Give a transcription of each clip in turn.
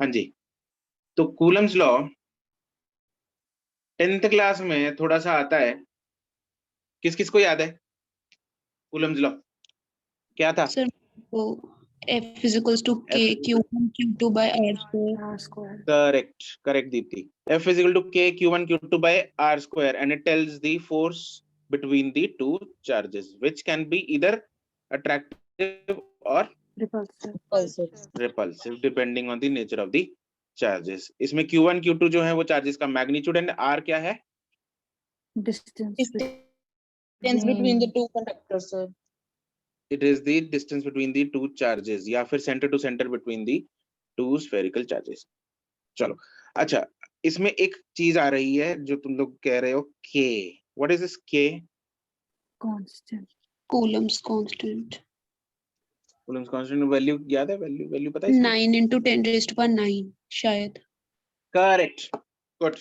हाँ जी, तो Coulomb's law 10th class में थोड़ा सा आता है, किस किस को याद है? कूलम्स लॉ क्या था? सर वो F is equals to K Q1 Q2 by R square. Correct, correct, Deepti. F is equal to K Q1 Q2 by R square, and it tells the force between the two charges, which can be either attractive or repulsive depending on the nature of the charges. इसमें Q1 Q2 जो है वो charges का magnitude, and R क्या है? Distance between the two conductors, sir. It is the distance between the two charges, या फिर center to center between the two spherical charges. चलो, अच्छा, इसमें एक चीज आ रही है जो तुम लोग कह रहे हो, K. What is this K? Constant. Coulomb's constant. Coulomb's constant value याद है? वैल्यू पता है? 9 into 10 raised to power 9 शायद. Correct, good.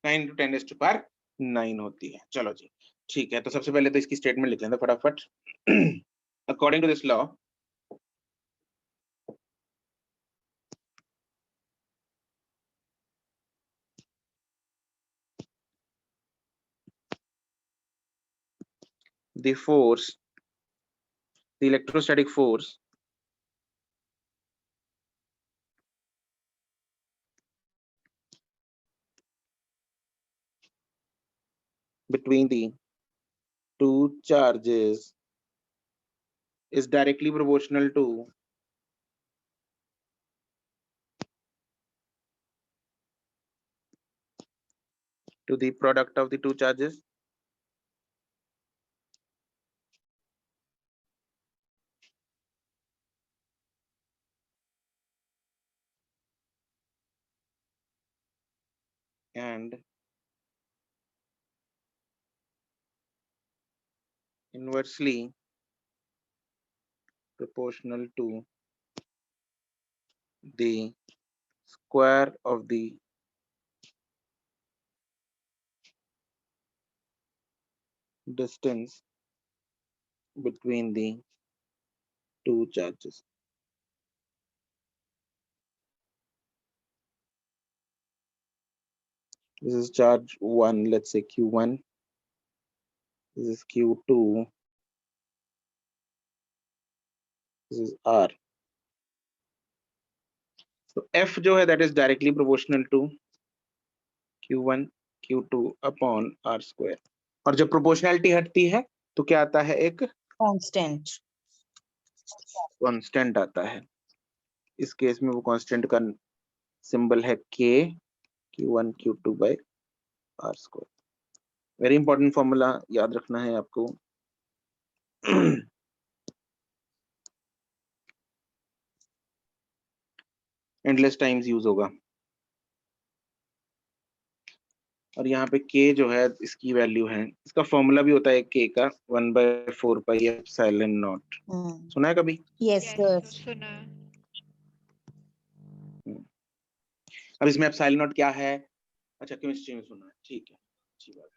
9 into 10 raised to power 9 होती है. चलो जी, ठीक है. तो सबसे पहले तो इसकी स्टेटमेंट लिख लेते हैं फटाफट. According to this law, the force, the electrostatic force between the two charges is directly proportional to the product of the two charges. And inversely proportional to the square of the distance between the two charges. This is charge 1, let's say Q1. This is Q2. This is R. So F जो है that is directly proportional to Q1 Q2 upon R square. और जब proportionality हटती है तो क्या आता है? एक constant आता है. इस केस में वो constant का सिंबल है K Q1 Q2 by R square. Very important formula याद रखना है आपको. एंडलेस टाइम्स यूज होगा. और यहाँ पे K जो है इसकी वैल्यू है, इसका फॉर्मूला भी होता है K का 1/4 पाई एप्सिलॉन नॉट. सुना है कभी? Yes sir. सुना है. अब इसमें एप्सिलॉन नॉट क्या है? अच्छा, केमिस्ट्री में सुना है, ठीक है, अच्छी बात है.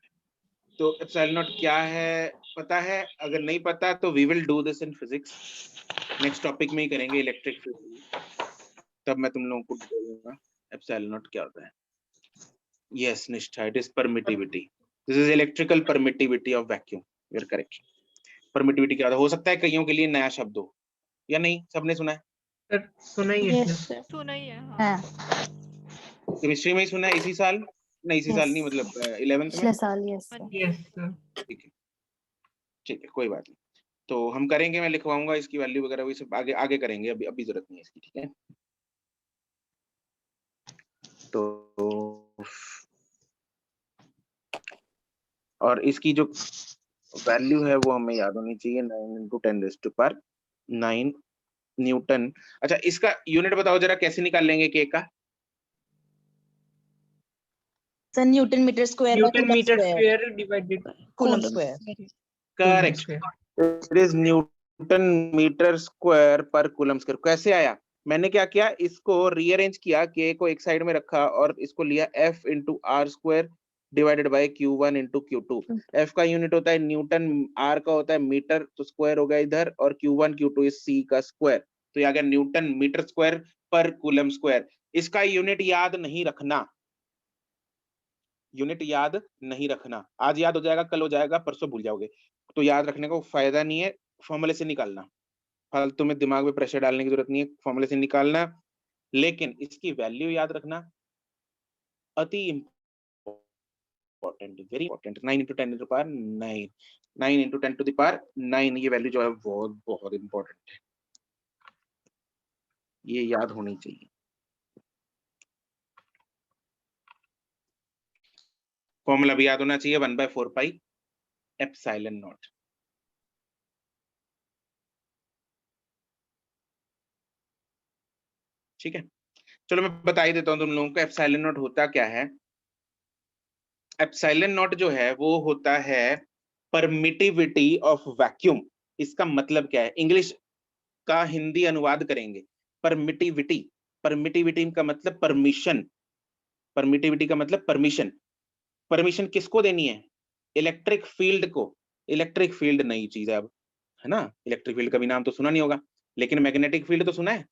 तो एप्सिलॉन नॉट क्या है पता है? अगर नहीं पता तो we will do this in physics. Next topic में ही करेंगे, इलेक्ट्रिक फिजिक्स. तब मैं तुम लोगों को बोलूंगा एप्सिलॉन नॉट क्या होता है. Yes, Nishtha, it is permittivity. This is electrical permittivity of vacuum. You are correct. Permittivity क्या हो सकता है? कईयों के लिए नया शब्द हो या नहीं? सबने सुना है? सर सुना ही है. Yes sir. सुना ही है. हाँ. केमिस्ट्री में ही सुना है इसी साल? नहीं, इसी साल नहीं, मतलब 11th में. पिछले साल. Yes sir. Yes sir. ठीक है, ठीक है, कोई बात नहीं. तो हम करेंगे, मैं लिखवाऊंगा इसकी वैल्यू वगैरह, वही सब आगे आगे करेंगे. अभी जरूरत नहीं है इसकी, ठीक है? तो और इसकी जो वैल्यू है वो हमें याद होनी चाहिए, 9 into 10 raised to power 9 Newton. अच्छा, इसका यूनिट बताओ जरा, कैसे निकाल लेंगे K का? Sir newton metre square divided coulomb square. Correct, it is newton metre square per coulomb square. कैसे आया? मैंने क्या किया, इसको रीअरेंज किया, K को एक साइड में रखा और इसको लिया F into R square divided by Q1 into Q2. F का यूनिट होता है न्यूटन, R का होता है मीटर, तो स्क्वायर हो गया इधर, और Q1 Q2 इज C का स्क्वायर. तो ये आ गया Newton metre square per coulomb square. इसका यूनिट याद नहीं रखना, यूनिट याद नहीं रखना। आज याद हो जाएगा, कल हो जाएगा, परसों भूल जाओगे, तो याद रखने का फायदा नहीं है। फॉर्मूले से निकालना, फालतू में दिमाग में प्रेशर डालने की जरूरत नहीं है, फॉर्मूले से निकालना। लेकिन इसकी वैल्यू याद रखना, अति important, very important. 9 into 10 to the power 9, 9 into 10 to the power 9, ये वैल्यू जो है बहुत बहुत इंपॉर्टेंट है, ये याद होनी चाहिए। फॉर्मूला भी याद होना चाहिए, 1/4 पाई एप्सिलॉन नॉट। ठीक है, चलो मैं बता ही देता हूं तुम लोगों को एप्सिलॉन नॉट होता क्या है। एप्सिलॉन नॉट जो है वो होता है परमिटिविटी ऑफ वैक्यूम। इसका मतलब क्या है, इंग्लिश का हिंदी अनुवाद करेंगे। परमिटिविटी, परमिटिविटी का मतलब परमिशन, परमिटिविटी का मतलब परमिशन। परमिशन किसको देनी है, इलेक्ट्रिक फील्ड को। इलेक्ट्रिक फील्ड नई चीज है अब, है ना, इलेक्ट्रिक फील्ड का भी नाम तो सुना नहीं होगा, लेकिन मैग्नेटिक फील्ड तो सुना है।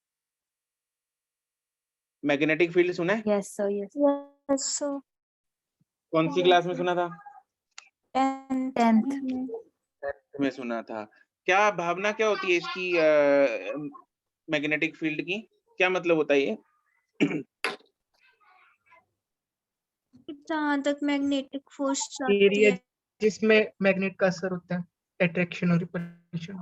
मैग्नेटिक फील्ड सुना है? Yes sir, yes sir. कौन सी क्लास में सुना था? 10th में सुना था। क्या भावना क्या होती है इसकी, मैग्नेटिक फील्ड की क्या मतलब होता है ये? जहाँ तक मैग्नेटिक फोर्स एरिया जिसमें मैग्नेट का असर होता है, अट्रैक्शन और repulsion.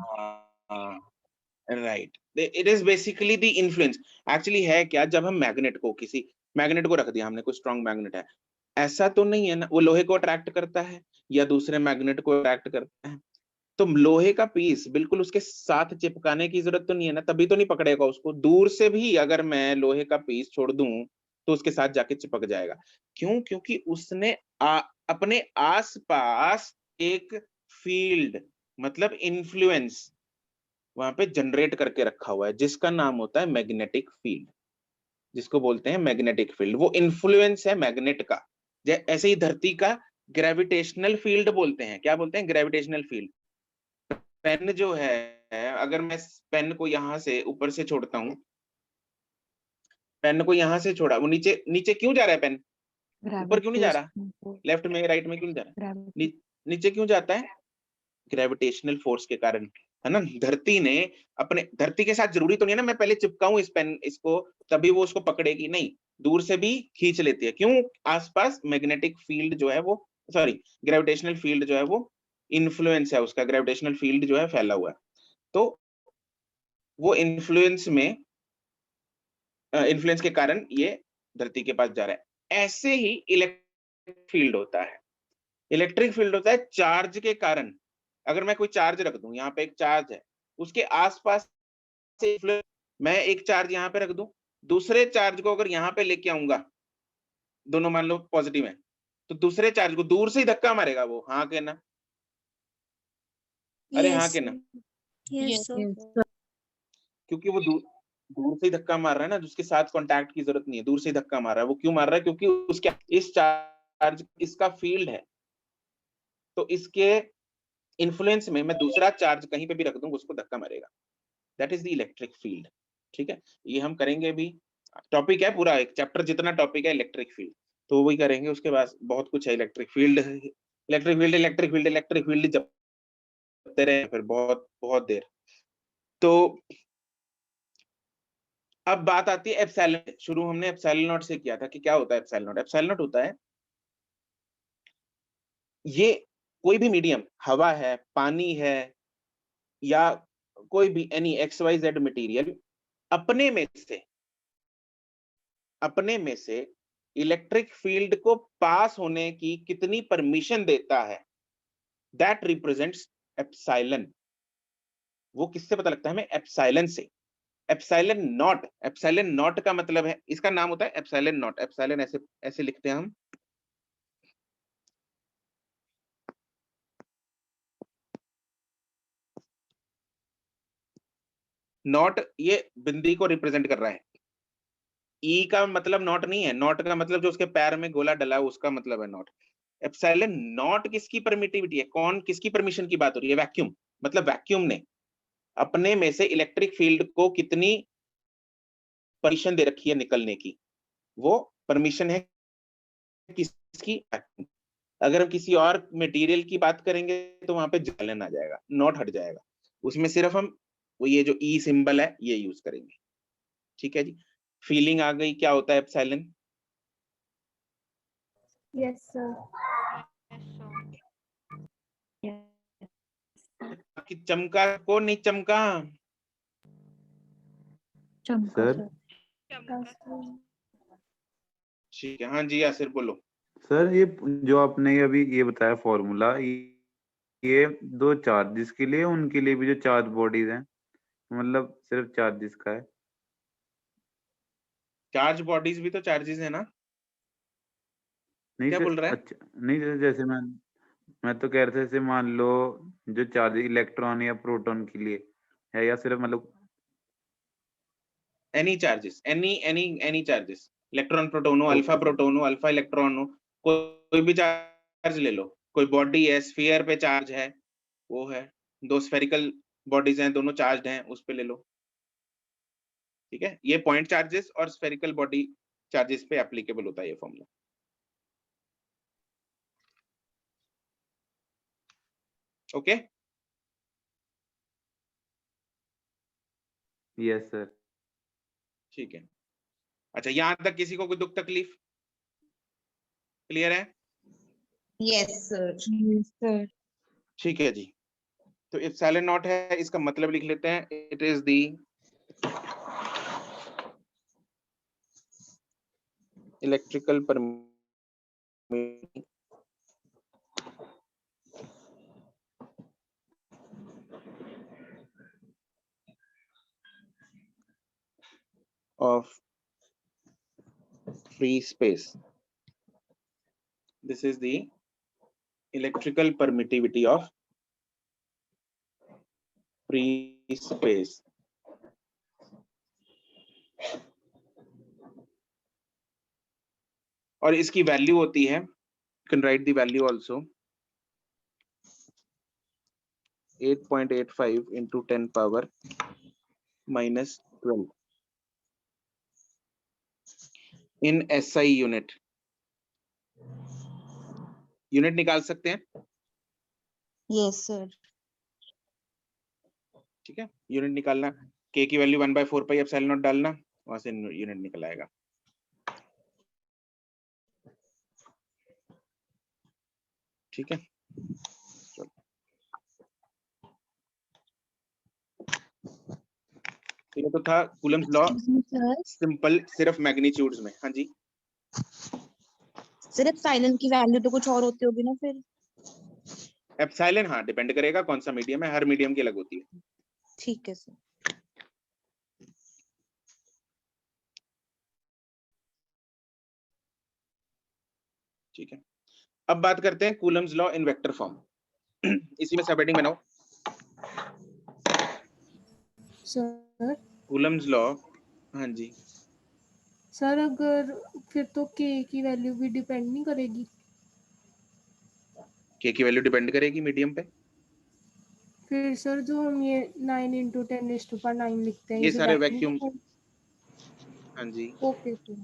Right, it is basically the influence. Actually है क्या, जब हम मैग्नेट को, किसी मैग्नेट को रख दिया हमने, कोई स्ट्रॉन्ग मैग्नेट है, ऐसा तो नहीं है ना वो लोहे को अट्रैक्ट करता है या दूसरे मैग्नेट को अट्रैक्ट करता है। तो लोहे का पीस बिल्कुल उसके साथ चिपकाने की जरूरत तो नहीं है ना, तभी तो नहीं पकड़ेगा उसको। दूर से भी अगर मैं लोहे का पीस छोड़ दूं तो उसके साथ जाके चिपक जाएगा। क्यों? क्योंकि उसने अपने आसपास एक फील्ड, मतलब इन्फ्लुएंस वहां पे जनरेट करके रखा हुआ है, जिसका नाम होता है मैग्नेटिक फील्ड, जिसको बोलते हैं मैग्नेटिक फील्ड। वो इन्फ्लुएंस है मैग्नेट का। ऐसे ही धरती का ग्रेविटेशनल फील्ड बोलते हैं। क्या बोलते हैं? Gravitational field. पेन जो है, अगर मैं पेन को यहां से ऊपर से छोड़ता हूं, पेन को यहां से छोड़ा, वो नीचे नीचे क्यों जा रहा है पेन? ऊपर क्यों नहीं जा रहा? लेफ्ट में राइट में क्यों नहीं जा रहा? नीचे क्यों जाता है? ग्रेविटेशनल फोर्स के कारण, है ना। धरती ने अपने, धरती के साथ जरूरी तो नहीं है ना मैं पहले चिपकाऊं इस पेन इसको तभी वो उसको पकड़ेगी, नहीं, दूर से भी खींच लेती है। क्यों? आसपास मैग्नेटिक फील्ड जो है वो, सॉरी, ग्रेविटेशनल फील्ड जो है वो इन्फ्लुएंस है, उसका ग्रेविटेशनल फील्ड जो है फैला हुआ है। तो वो इन्फ्लुएंस में, इन्फ्लुएंस के कारण ये धरती के पास जा रहा है। ऐसे ही इलेक्ट्रिक फील्ड होता है। इलेक्ट्रिक फील्ड होता है चार्ज के कारण। अगर मैं कोई चार्ज रख दूं, यहाँ पे एक चार्ज है, उसके आसपास से मैं एक चार्ज यहाँ पे रख दूं, दूसरे चार्ज को अगर यहाँ पे लेके आऊंगा, दोनों मान लो पॉजिटिव है, तो दूसरे चार्ज को दूर से ही धक्का मारेगा वो, हाँ के ना? अरे हाँ के ना? यस क्योंकि वो दूर से ही धक्का मार रहा है ना, जिसके साथ कांटेक्ट की जरूरत नहीं है, दूर से ही धक्का मार रहा है। वो क्यों मार रहा है? क्योंकि उसके इस चार्ज, इसका फील्ड है, तो इसके इन्फ्लुएंस में मैं दूसरा चार्ज कहीं पे भी रख दूं उसको धक्का मारेगा। That is the electric field. ठीक है, ये हम करेंगे भी, टॉपिक है पूरा, एक चैप्टर जितना टॉपिक है इलेक्ट्रिक फील्ड, तो वही करेंगे। उसके बाद बहुत कुछ है, electric field, electric field, electric field, electric field जपते रहे फिर बहुत बहुत देर। तो अब बात आती है एप्सिलॉन। शुरू हमने एप्सिलॉन नॉट से किया था कि क्या होता है एप्सिलॉन नॉट। एप्सिलॉन नॉट होता है, ये कोई भी मीडियम, हवा है, पानी है, या कोई भी एनी XYZ मटेरियल, अपने में से इलेक्ट्रिक फील्ड को पास होने की कितनी परमिशन देता है, दैट रिप्रेजेंट्स एप्सिलॉन। वो किससे पता लगता है हमें? एप्सिलॉन से। एप्सिलॉन नॉट का मतलब है, इसका नाम होता है एप्सिलॉन नॉट। एप्सिलॉन ऐसे ऐसे लिखते हैं हम, नॉट ये बिंदी को रिप्रेजेंट कर रहा है। ई का मतलब नॉट नहीं है, नॉट का मतलब जो उसके पैर में गोला डला है उसका मतलब है नॉट। एप्सिलॉन नॉट किसकी परमिटिविटी है? कौन किसकी परमिशन की बात हो रही है? वैक्यूम। मतलब वैक्यूम ने अपने में से इलेक्ट्रिक फील्ड को कितनी परमिशन दे रखी है निकलने की, वो परमिशन है किसकी? अगर हम किसी और मटेरियल की बात करेंगे तो वहां पे जलन आ जाएगा, नॉट हट जाएगा, उसमें सिर्फ हम वो ये जो ई सिंबल है ये यूज करेंगे। ठीक है जी, फीलिंग आ गई क्या होता है एप्सिलॉन? Yes, sir. कि चमका को नहीं चमका? चमका सर सर। ठीक है, हाँ जी यासिर बोलो। सर ये जो आपने अभी ये बताया फॉर्मूला, ये दो चार्जेस के लिए, उनके लिए भी जो चार्ज बॉडीज हैं, मतलब सिर्फ चार्जेस का है? चार्ज बॉडीज भी तो चार्जेस है ना? नहीं क्या सर, बोल रहा है? अच्छा नहीं सर, जैसे मैं तो कह रहा था, जैसे मान लो जो चार्ज इलेक्ट्रॉन या प्रोटॉन के लिए है, या सिर्फ मतलब any charges, any charges, electron proton हो, अल्फा ओके सर। प्रोटॉन हो, अल्फा इलेक्ट्रॉन हो, कोई भी चार्ज ले लो, कोई बॉडी है स्फीयर पे चार्ज है, वो है, दो स्फेरिकल बॉडीज हैं दोनों चार्ज्ड हैं, उस पे ले लो। ठीक है, ये पॉइंट चार्जेस और स्फेरिकल बॉडी चार्जेस पे एप्लीकेबल होता है ये फॉर्मूला। Okay, yes sir. ठीक है। अच्छा, यहां तक किसी को कोई दुख तकलीफ? क्लियर है? Yes sir. Yes sir. ठीक है जी, तो एप्सिलॉन नॉट है, इसका मतलब लिख लेते हैं, it is the electrical permittivity of free space. This is the electrical permittivity of free space. और इसकी वैल्यू होती है, you can write the value also, 8.85 into 10 power minus 12 in SI unit. Unit निकाल सकते हैं? Yes sir. ठीक है, unit निकालना, k की वैल्यू 1/4 पाई एप्सिलॉन नॉट डालना, वहां से यूनिट निकल आएगा। ठीक है, चलो ये तो था कूलम्स लॉ, सिंपल, सिर्फ मैग्नीट्यूड्स में। हाँ जी, सिर्फ साइलेंट की वैल्यू तो कुछ और होती होगी ना फिर? एप्सिलॉन हाँ डिपेंड करेगा कौन सा मीडियम है, हर मीडियम की अलग होती है। ठीक है सर। ठीक है, अब बात करते हैं Coulomb's law in vector form. इसी में सबहेडिंग बनाओ, सर कूलम्स लॉ। हाँ जी, सर अगर फिर तो के की वैल्यू भी डिपेंड नहीं करेगी? के की वैल्यू डिपेंड करेगी मीडियम पे। फिर सर जो हम ये 9 × 10⁹ लिखते हैं, ये सारे डिपेंड नहीं वैक्यूम, करेगी? हाँ जी, okay sir.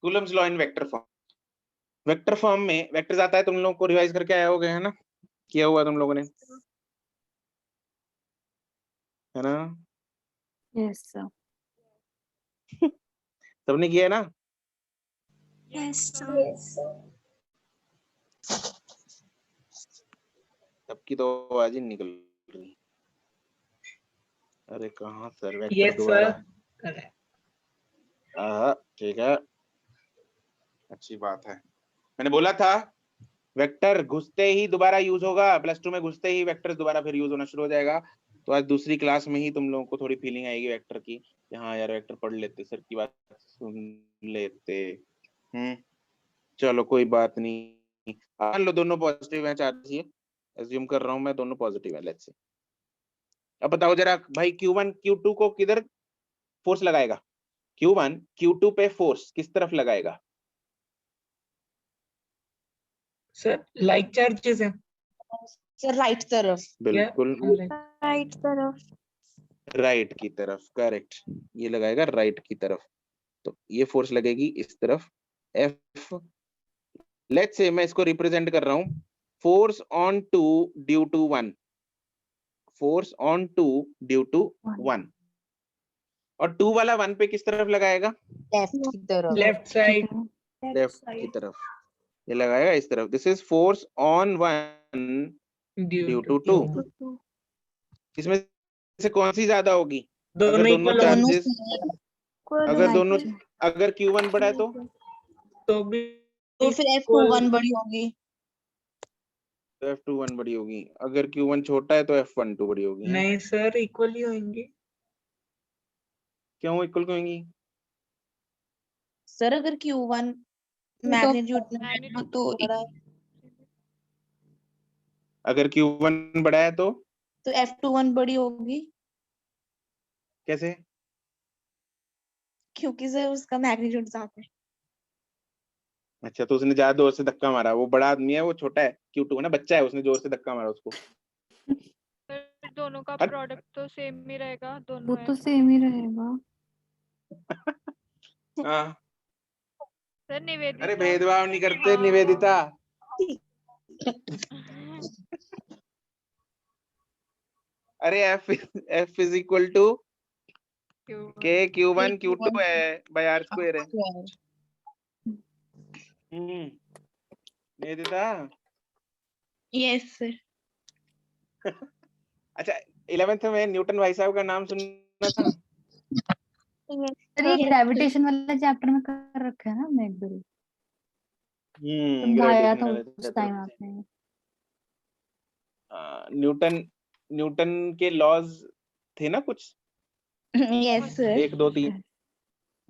Coulomb's law in vector form. Vector form में वेक्टर्स आता है, तुम लोगों को रिवाइज करके आए होगे, है ना? किया हुआ तुम लोगों ने, है ना? Yes sir. सबने किया है ना? Yes, sir. सबकी तो आवाज ही निकल रही। अरे कहाँ सर, वेक्टर यस दोबारा। सर। ठीक है, अच्छी बात है। मैंने बोला था वेक्टर घुसते ही दोबारा यूज होगा, +2 में घुसते ही वेक्टर दोबारा फिर यूज होना शुरू हो जाएगा। तो आज दूसरी क्लास में ही तुम लोगों को थोड़ी फीलिंग आएगी वेक्टर की, हाँ यार वेक्टर पढ़ लेते, सर की बात सुन लेते। चलो कोई बात नहीं, मान लो दोनों पॉजिटिव हैं, चार्ज ये एज्यूम कर रहा हूं मैं, दोनों पॉजिटिव हैं, लेट्स से। अब बताओ जरा भाई, Q1 Q2 को किधर फोर्स लगाएगा? Q1 Q2 पे फोर्स किस तरफ लगाएगा? सर लाइक चार्जेस हैं। सर राइट तरफ। बिल्कुल राइट तरफ। राइट की तरफ, करेक्ट, ये लगाएगा राइट की तरफ, तो ये फोर्स लगेगी इस तरफ F। लेट्स से मैं इसको रिप्रेजेंट कर रहा हूं, force on 2 due to 1, force on 2 due to 1, और 2 वाला 1 पे किस तरफ लगाएगा? लेफ्ट की तरफ। Left side. लेफ्ट की तरफ, ये लगाएगा इस तरफ। This is force on 1 due to 2। इसमें से कौन सी ज्यादा होगी? अगर दोनों दोनों इक्वल चार्जेस, Equal अगर होना दोनों, चाहिए। अगर Q1 बड़ा है तो तो भी तो फिर F21 बड़ी होगी। F21 बड़ी होगी, अगर Q1 छोटा है तो F12 बड़ी होगी। हैं? नहीं सर, इक्वल ही होंगे। क्यों इक्वल क्यों होंगी? सर अगर Q1 मैग्नीट्यूड में है ना, तो अगर Q1 बड़ा है तो F21 बड़ी होगी, कैसे? क्योंकि सर उसका मैग्नीट्यूड ज्यादा है। अच्छा, तो उसने ज्यादा जोर से धक्का मारा, वो बड़ा आदमी है, वो छोटा है, Q2 है ना, बच्चा है, उसने जोर से धक्का मारा उसको। फिर दोनों का हट। प्रोडक्ट तो सेम ही रहेगा, वो दोनों तो है। सेम ही रहेगा। हाँ, सर निवेदिता। अरे भेदभाव नहीं करते निवेदिता। अरे F is equal to K Q1 Q2 है बाय R स्क्वायर है। Nivedita, yes sir. अच्छा 11th में न्यूटन भाई साहब का नाम सुनना था? सर ये ग्रेविटेशन वाला चैप्टर में कर रखा है ना हमने एक बार, समझाया था उस टाइम आपने। न्यूटन, न्यूटन के लॉज थे ना कुछ, यस सर। 1 2 3,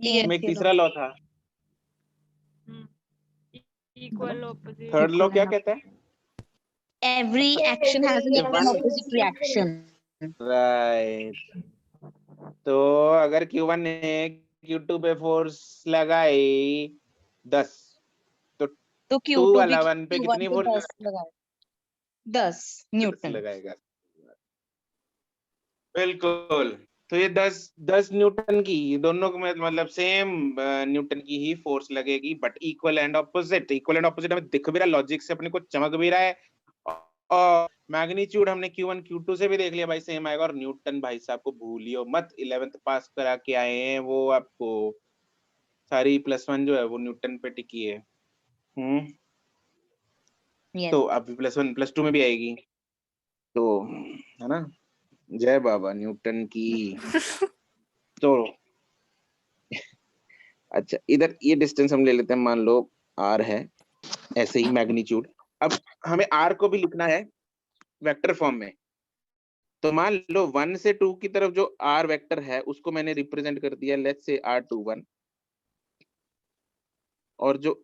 इसमें एक तीसरा लॉ था, इक्वल ऑपोजिट। थर्ड लॉ क्या कहता है? Every action has an equal and opposite reaction. Right. तो अगर Q1 ने Q2 पे फोर्स लगाई 10, तो 2 Q2 भी वाला 1 पे Q1 कितनी को फोर्स 10 लगाए, 10 न्यूटन। लगाएगा? बिल्कुल, तो ये 10 न्यूटन की, दोनों को मतलब सेम न्यूटन की ही फोर्स लगेगी, but equal and opposite. Equal and opposite हमें दिख भी रहा, लॉजिक से अपने को चमक भी रहा है, और मैग्नीट्यूड हमने Q1 Q2 से भी देख लिया भाई, सेम आएगा। और न्यूटन भाई साहब को भूलियो मत, 11th पास करा के आए हैं वो, आपको सारी +1 जो है वो न्यूटन पे टिकी है। Yes. तो अब +1 +2 में भी आएगी, तो है ना, जय बाबा न्यूटन की। तो अच्छा, इधर ये डिस्टेंस हम ले लेते हैं, मान लो R है, ऐसे ही मैग्नीट्यूड। अब हमें R को भी लिखना है वेक्टर फॉर्म में, तो मान लो 1 से 2 की तरफ जो R वेक्टर है उसको मैंने रिप्रेजेंट कर दिया, लेट्स से R21, और जो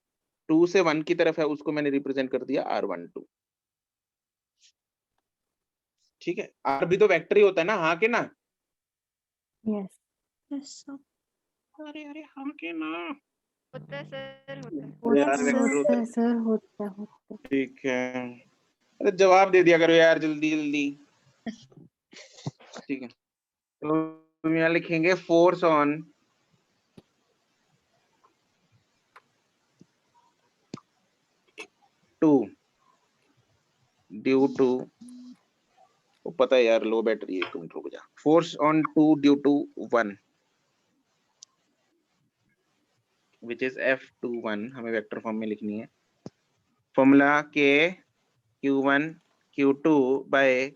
2 से 1 की तरफ है उसको मैंने रिप्रेजेंट कर दिया R12। ठीक है, R भी तो वेक्टर ही होता है ना, हाँ के ना? Yes Yes, sir. अरे अरे हाँ के ना? होता है सर, होता है। होता है सर, होता है। ठीक है, अरे जवाब दे दिया करो यार जल्दी जल्दी। ठीक है, तो तुम यहाँ लिखेंगे force on two due to, वो पता है यार, लो बैटरी, 1 मिनट रुक जा। Force on 2 due to 1 which is F21, हमें वेक्टर फॉर्म में लिखनी है। फॉर्मूला के Q1 Q2 बाय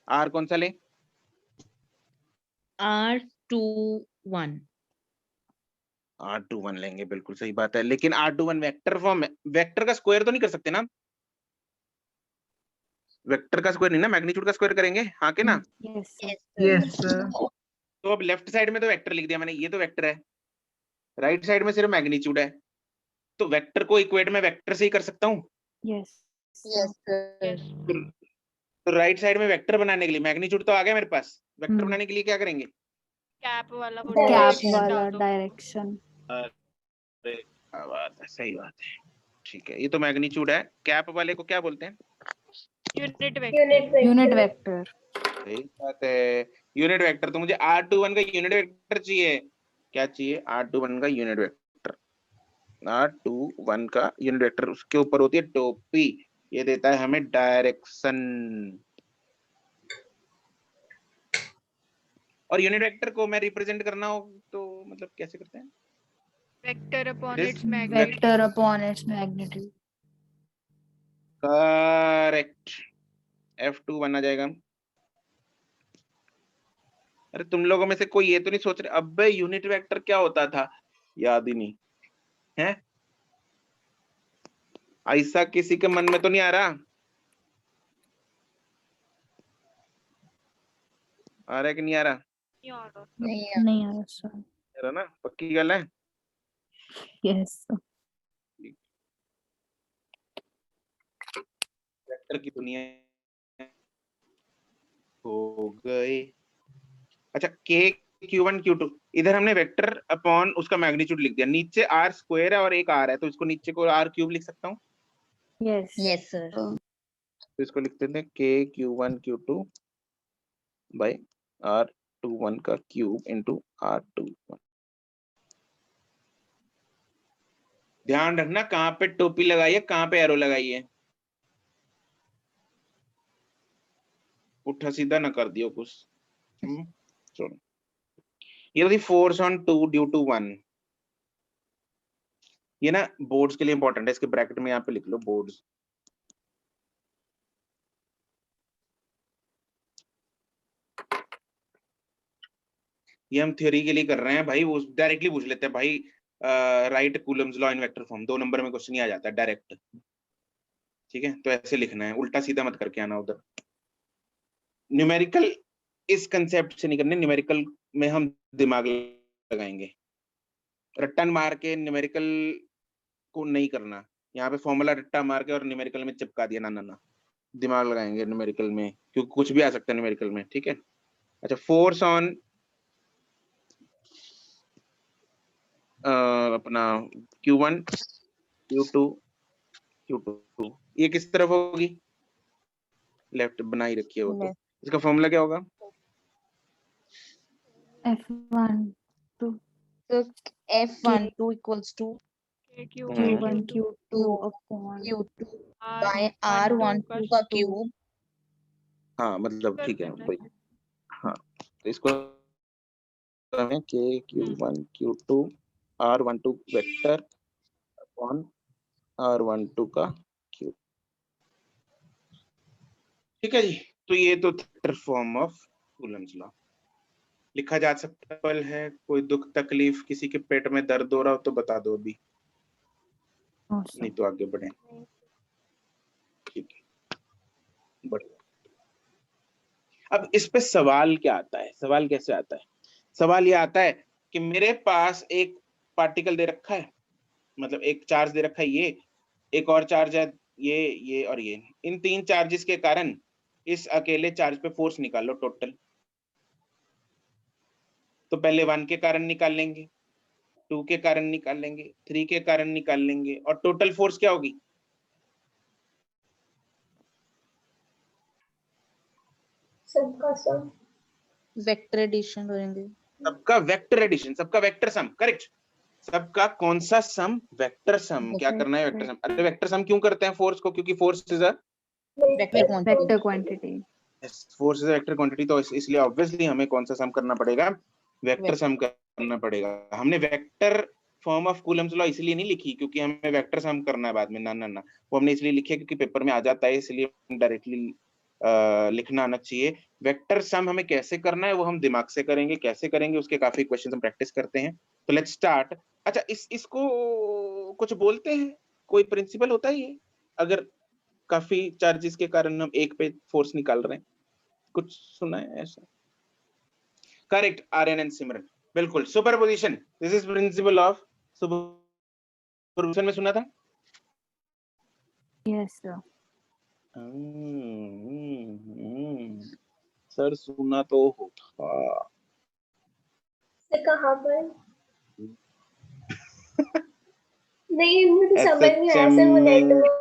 R कौन सा ले? R21। R21 लेंगे, बिल्कुल सही बात है, लेकिन R21 वेक्टर फॉर्म है, वेक्टर का स्क्वायर तो नहीं कर सकते ना, वेक्टर का स्क्वायर नहीं ना, मैग्नीट्यूड का स्क्वायर करेंगे, हाँ के ना? Yes yes sir. तो अब लेफ्ट साइड में तो वेक्टर लिख दिया मैंने, ये तो वेक्टर है, राइट साइड में सिर्फ मैग्नीट्यूड है, तो वेक्टर को इक्वेट में वेक्टर से ही कर सकता हूँ। Yes. Yes. तो राइट साइड में वेक्टर बनाने के लिए मैग्नीट्यूड तो आ गया मेरे पास, वेक्टर बनाने के लिए क्या करेंगे? कैप वाला वो Cap direction वाला डाल दो। direction. अरे क्या बात है, सही बात है, ठीक है। ये तो मैग्नीट्यूड है, कैप वाले को क्या बोलते हैं? Unit vector. Unit vector. सही बात है, यूनिट वेक्टर। तो मुझे R21 का यूनिट वेक्टर चाहिए। क्या चाहिए? R21 का यूनिट वेक्टर। R21 का यूनिट वेक्टर, उसके ऊपर होती है टोपी, ये देता है हमें डायरेक्शन। और यूनिट वेक्टर को मैं रिप्रेजेंट करना हो तो मतलब कैसे करते हैं? Vector upon This its magnitude. Vector upon its magnitude. Correct, F21 आ जाएगा। अरे तुम लोगों में से कोई ये तो नहीं सोच रहे अबे यूनिट वेक्टर क्या होता था, याद ही नहीं है? ऐसा किसी के मन में तो नहीं आ रहा? आ रहा है कि नहीं आ रहा? नहीं आ रहा sir. आ रहा ना, पक्की गल है। Yes. sir. वेक्टर की दुनिया हो गए। अच्छा, k q1 q2, इधर हमने वेक्टर अपॉन उसका मैग्नीट्यूड लिख दिया, नीचे r स्क्वायर है और एक r है, तो इसको नीचे को r क्यूब लिख सकता हूँ। Yes. Yes, sir. तो इसको लिखते हैं k q1 q2 bye r21 का क्यूब इंटू r21। ध्यान रखना कहाँ पे टोपी लगाई है, कहाँ पे एरो लगाई है, उठा सीधा ना कर दियो कुछ। चलो, ये थी फोर्स ऑन 2 ड्यू टू 1। ये ना बोर्ड्स के लिए इंपॉर्टेंट है, इसके ब्रैकेट में यहाँ पे लिख लो बोर्ड्स। ये हम थ्योरी के लिए कर रहे हैं भाई, वो डायरेक्टली पूछ लेते हैं भाई, right Coulomb's law in vector form, 2 number में क्वेश्चन ही आ जाता है डायरेक्ट। ठीक है, तो ऐसे लिखना है, उल्टा सीधा मत करके आना उधर। न्यूमेरिकल इस कंसेप्ट से नहीं करने, न्यूमेरिकल में हम दिमाग लगाएंगे, रट्टन मार के न्यूमेरिकल को नहीं करना। यहाँ पे फॉर्मूला रट्टा मार के और न्यूमेरिकल में चिपका दिया, ना ना ना, दिमाग लगाएंगे न्यूमेरिकल में, क्योंकि कुछ भी आ सकता है न्यूमेरिकल में। ठीक है, अच्छा, फोर्स ऑन अपना Q1 Q2 Q2, ये किस तरफ होगी? लेफ्ट बनाई रखी है वो, तो इसका फॉर्मूला क्या होगा? F1 2 So F12 equals to Q1 Q2 upon Q2 by R12 का क्यूब। हाँ मतलब ठीक है भाई, हाँ तो इसको हमें K Q1 Q2 R12 vector upon R12 का क्यूब। ठीक है जी, तो ये तो third form of Coulomb's law. लिखा जा सकता है, कोई दुख तकलीफ, किसी के पेट में दर्द हो रहा हो तो बता दो अभी, नहीं तो आगे बढ़े। ठीक है, बढ़िया। अब इस पे सवाल क्या आता है, सवाल कैसे आता है? सवाल ये आता है कि मेरे पास एक पार्टिकल दे रखा है, मतलब एक चार्ज दे रखा है, ये एक और चार्ज है, ये और ये, इन 3 चार्जेस के कारण इस अकेले चार्ज पे फोर्स निकाल लो टोटल। तो पहले 1 के कारण निकाल लेंगे, 2 के कारण निकाल लेंगे, 3 के कारण निकाल लेंगे, और टोटल फोर्स क्या होगी? सबका सम, वेक्टर एडिशन करेंगे। सबका वेक्टर एडिशन, सबका वेक्टर सम, करेक्ट। सबका कौन सा सम? Vector sum. क्या करना है? Vector sum. अरे वेक्टर सम क्यों करते हैं फोर्स को? क्योंकि force is a vector quantity. Force is a vector quantity, तो इसलिए ऑब्वियसली हमें कौन सा सम करना पड़ेगा? वेक्टर सम करना पड़ेगा। हमने vector form of Coulomb's law इसलिए नहीं लिखी क्योंकि हमें वेक्टर सम करना है बाद में, ना ना ना, वो हमने इसलिए लिखी है क्योंकि पेपर में आ जाता है, इसलिए डायरेक्टली लिखना आना चाहिए। वेक्टर सम हमें कैसे करना है वो हम दिमाग से करेंगे, कैसे करेंगे उसके काफी क्वेश्चन हम प्रैक्टिस करते हैं। तो लेट्स स्टार्ट। अच्छा, इसको कुछ बोलते हैं, कोई प्रिंसिपल होता है ये? अगर काफी चार्जेस के कारण हम एक पे फोर्स निकाल रहे हैं, कुछ सुना है ऐसा? करेक्ट, आर्यन एंड सिमरन, बिल्कुल, superposition. This is principle of superposition. Proportion में सुना था? Yes, sir. सर सुना तो होगा। कहाँ पर? नहीं मुझे समझ नहीं आया सर, वो नेटवर्क।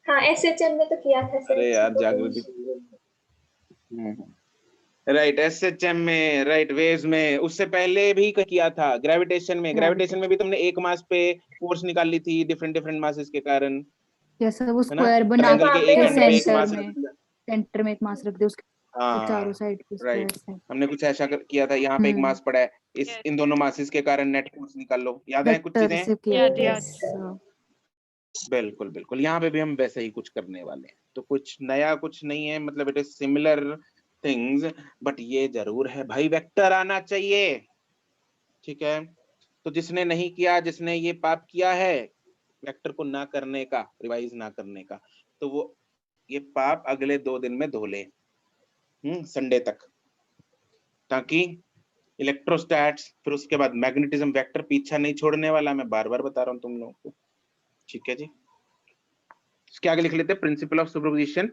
हाँ SHM में तो किया था सर। अरे यार जागृति, राइट SHM में, राइट वेव्स में, उससे पहले भी किया था ग्रेविटेशन में। ग्रेविटेशन में भी तुमने एक मास पे फोर्स निकाल ली थी डिफरेंट डिफरेंट मासेस के कारण, Yes, sir. वो है ना? स्क्वायर बना ट्रायंगल के एक के एंड पे एक सेंटर मास में, रख दिया। सेंटर में एक मास रख दे, उसके चारों साइड पे राइट, स्क्वायर है। हमने कुछ ऐसा किया था। यहाँ पे एक मास पड़ा है, इस Yes. इन दोनों मासेस के कारण नेट फोर्स निकाल लो। याद है कुछ वेक्टर चीजें? से किया। याद याद। Yes, sir. बिल्कुल बिल्कुल, यहाँ पे भी हम वैसे ही कुछ करने वाले हैं। तो कुछ नया कुछ नहीं है, मतलब it is similar things, but ये जरूर है भाई वेक्टर आना चाहिए, ठीक है? तो जिसने नहीं किया, जिसने ये पाप किया है वेक्टर को ना करने का, रिवाइज ना करने का, तो वो ये पाप अगले 2 दिन में धो ले, संडे तक, ताकि इलेक्ट्रोस्टैट्स, फिर उसके बाद मैग्नेटिज्म वेक्टर पीछा नहीं छोड़ने वाला। मैं बार बार बता रहा हूँ तुम लोगों को, ठीक है जी? इसके आगे लिख लेते हैं principle of superposition.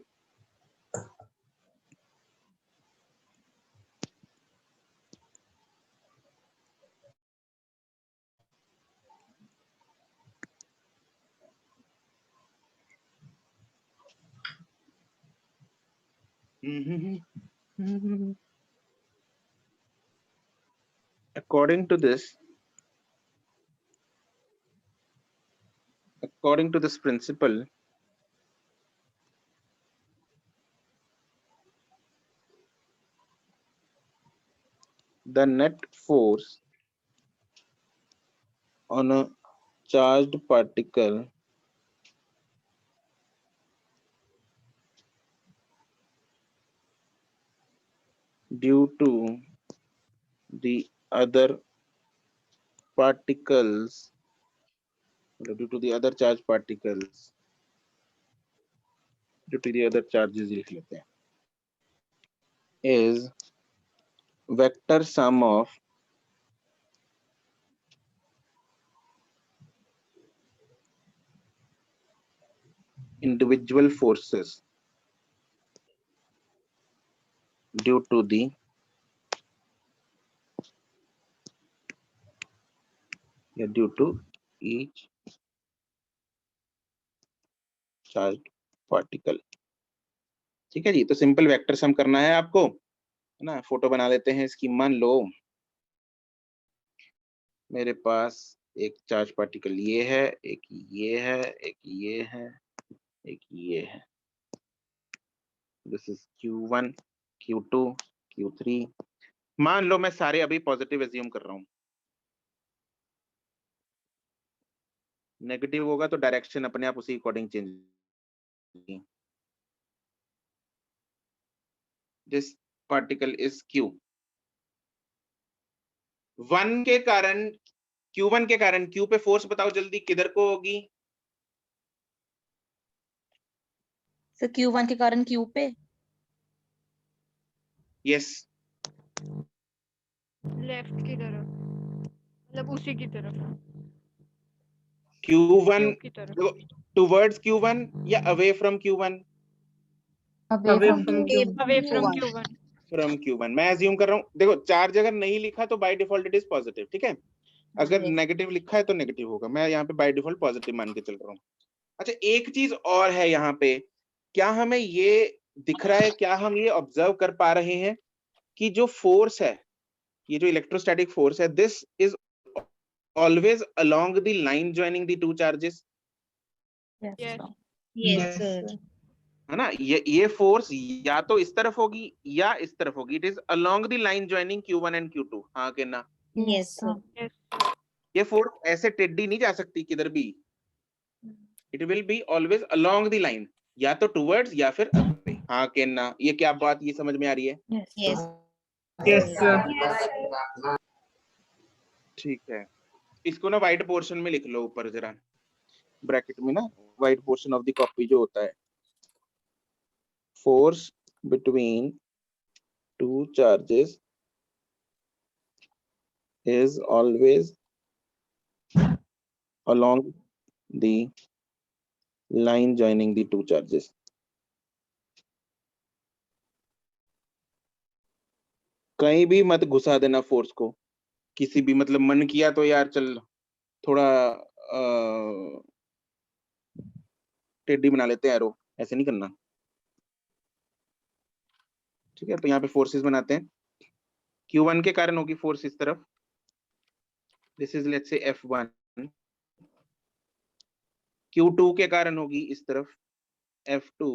According to this principle, the net force on a charged particle due to the other particles, due to the other charged particles, due to the other charges लिख लेते हैं, is vector sum of individual forces due to the due to each charged particle, ठीक है जी? तो simple vector sum करना है आपको, है ना? फोटो बना लेते हैं इसकी। मान लो मेरे पास एक चार्ज पार्टिकल ये है, एक ये है, एक ये है, एक ये है। This is Q1, Q2, Q3। मान लो मैं सारे अभी पॉजिटिव एज्यूम कर रहा हूँ, नेगेटिव होगा तो डायरेक्शन अपने आप उसी अकॉर्डिंग चेंज होगी। दिस पार्टिकल इज Q1 के कारण, Q1 के कारण Q पे फोर्स बताओ जल्दी किधर को होगी? सर Q1 के कारण Q पे। यस, लेफ्ट की तरफ, मतलब उसी की तरफ, Q1 Q की तरफ। टुवर्ड्स Q1 या away from Q1? Away Away from from Q1. Away from Q1। From Q1 मैं अज्यूम कर रहा हूँ। देखो चार्ज अगर नहीं लिखा तो by default it is positive, ठीक है? अगर जी। नेगेटिव लिखा है तो नेगेटिव होगा। मैं यहाँ पे बाय डिफॉल्ट पॉजिटिव मान के चल रहा हूँ। अच्छा एक चीज और है यहाँ पे, क्या हमें ये दिख रहा है, क्या हम ये ऑब्जर्व कर पा रहे हैं कि जो फोर्स है, ये जो इलेक्ट्रोस्टैटिक फोर्स है, this is always along the line joining the two charges, Yes, Yes. sir. Yes, sir. है ना? ये फोर्स या तो इस तरफ होगी या इस तरफ होगी। It is along the line joining Q1 and Q2, हाँ कि ना? Yes, sir. Yes. ये फोर्स ऐसे टेढ़ी नहीं जा सकती किधर भी, it will be always along the line, या तो टुवर्ड्स या फिर अवे, हाँ कि ना? ये क्या बात ये समझ में आ रही है? Yes. Yes. Yes, sir. ठीक है, इसको ना वाइट पोर्शन में लिख लो ऊपर जरा ब्रैकेट में ना, white portion of the copy जो होता है, force between two charges is always along the line joining the two charges. कहीं भी मत घुसा देना फोर्स को, किसी भी, मतलब मन किया तो यार चल थोड़ा टेढ़ी बना लेते हैं एरो, ऐसे नहीं करना, ठीक है। तो यहाँ पे फोर्सेस बनाते हैं। Q1 के कारण होगी फोर्स इस तरफ, this is let's say F1। Q2 के कारण होगी इस तरफ F2।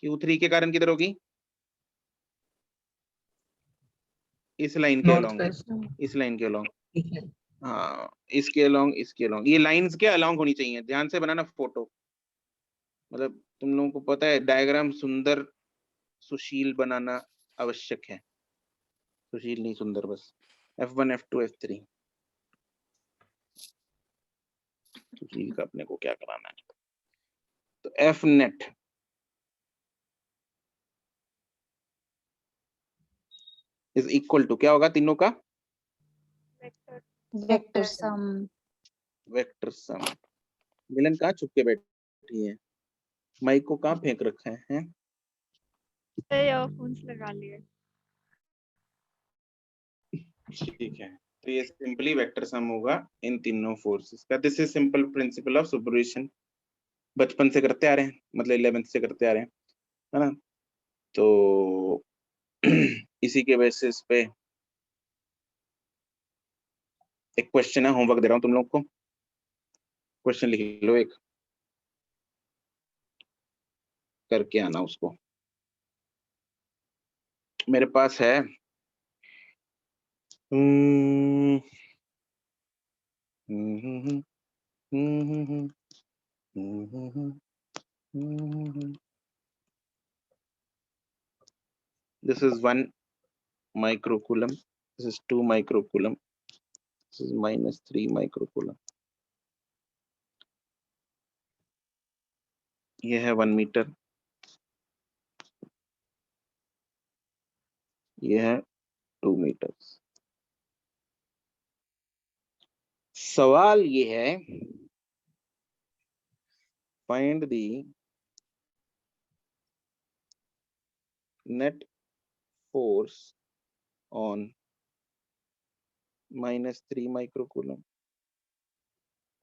Q3 के कारण किधर होगी, इस लाइन के नॉर्थ अलोंग, वेस्ट। इस लाइन के अलोंग, हाँ इसके अलोंग, इसके अलोंग, ये लाइंस के अलोंग होनी चाहिए। ध्यान से बनाना फोटो, मतलब तुम लोगों को पता है डायग्राम सुंदर सुशील बनाना आवश्यक है, सुशील नहीं सुंदर बस। F1 F2 F3, सुशील का अपने को क्या कराना है। तो F net is equal to क्या होगा तीनों का, वेक्टर सम। वेक्टर सम। मिलन कहाँ छुप के बैठी है, माइक को कहाँ फेंक रखा है? ईयरफोन्स लगा लिए। ठीक है, तो ये सिंपली वेक्टर सम होगा इन तीनों फोर्सेस का। This is simple principle of superposition, बचपन से करते आ रहे हैं, मतलब 11th से करते आ रहे हैं, है ना। तो इसी के बेसिस पे एक क्वेश्चन है, होमवर्क दे रहा हूं तुम लोग को, क्वेश्चन लिख लो, एक करके आना उसको। मेरे पास है this is 1 microcoulomb, this is 2 microcoulomb, this is minus 3 microcoulomb, ये है 1 मीटर, ये है 2 मीटर। सवाल ये है, find the net force on minus 3 microcoulomb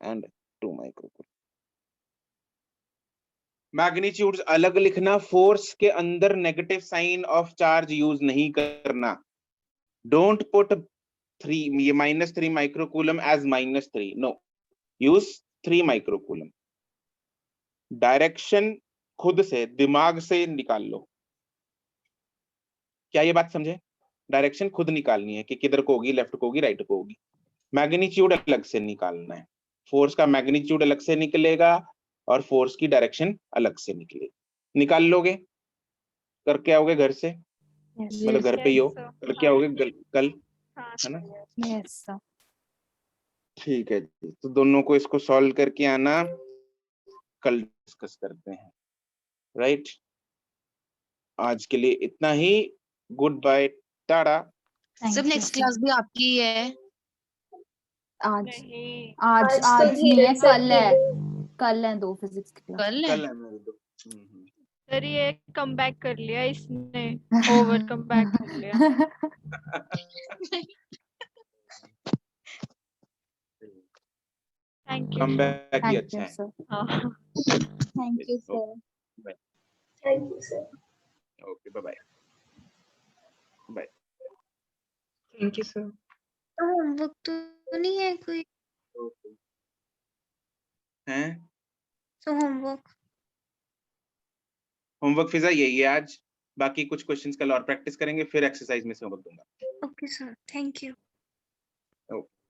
and 2 microcoulomb। Magnitudes अलग लिखना, फोर्स के अंदर negative sign of charge use नहीं करना। डोंट पुट 3 ये -3 microcoulomb as -3, no, use 3 microcoulomb. Direction खुद से दिमाग से निकाल लो, क्या ये बात समझे? डायरेक्शन खुद निकालनी है कि किधर को होगी, लेफ्ट को होगी, राइट को होगी। मैग्नीट्यूड अलग से निकालना है, फोर्स का मैग्नीट्यूड अलग से निकलेगा और फोर्स की डायरेक्शन अलग से निकलेगी। निकाल लोगे, करके आओगे घर से, मतलब घर पे ही हो, करके आओगे कल, है ना? Yes sir. ठीक है जी, तो दोनों को इसको सॉल्व करके आना, कल डिस्कस करते हैं, राइट? आज के लिए इतना ही, गुड बाय, टाटा। सब नेक्स्ट क्लास भी आपकी है? आज नहीं, आज आज तो आज नहीं है, धीरज सर कल की है, है। कल है 2 फिजिक्स की क्लास। कल है? कल है मेरे दो। सर ये कम बैक कर लिया इसने, ओवर कम बैक कर लिया। थैंक यू कम बैक ही थैंक अच्छा यू है। Sir. Thank you sir. Thank you sir. Okay, bye bye, bye. Thank you sir. Homework तो नहीं है कोई? हैं? तो होमवर्क फिजा यही है आज, बाकी कुछ क्वेश्चंस कल और प्रैक्टिस करेंगे, फिर एक्सरसाइज में से होमवर्क दूंगा। Okay sir, thank you. Okay.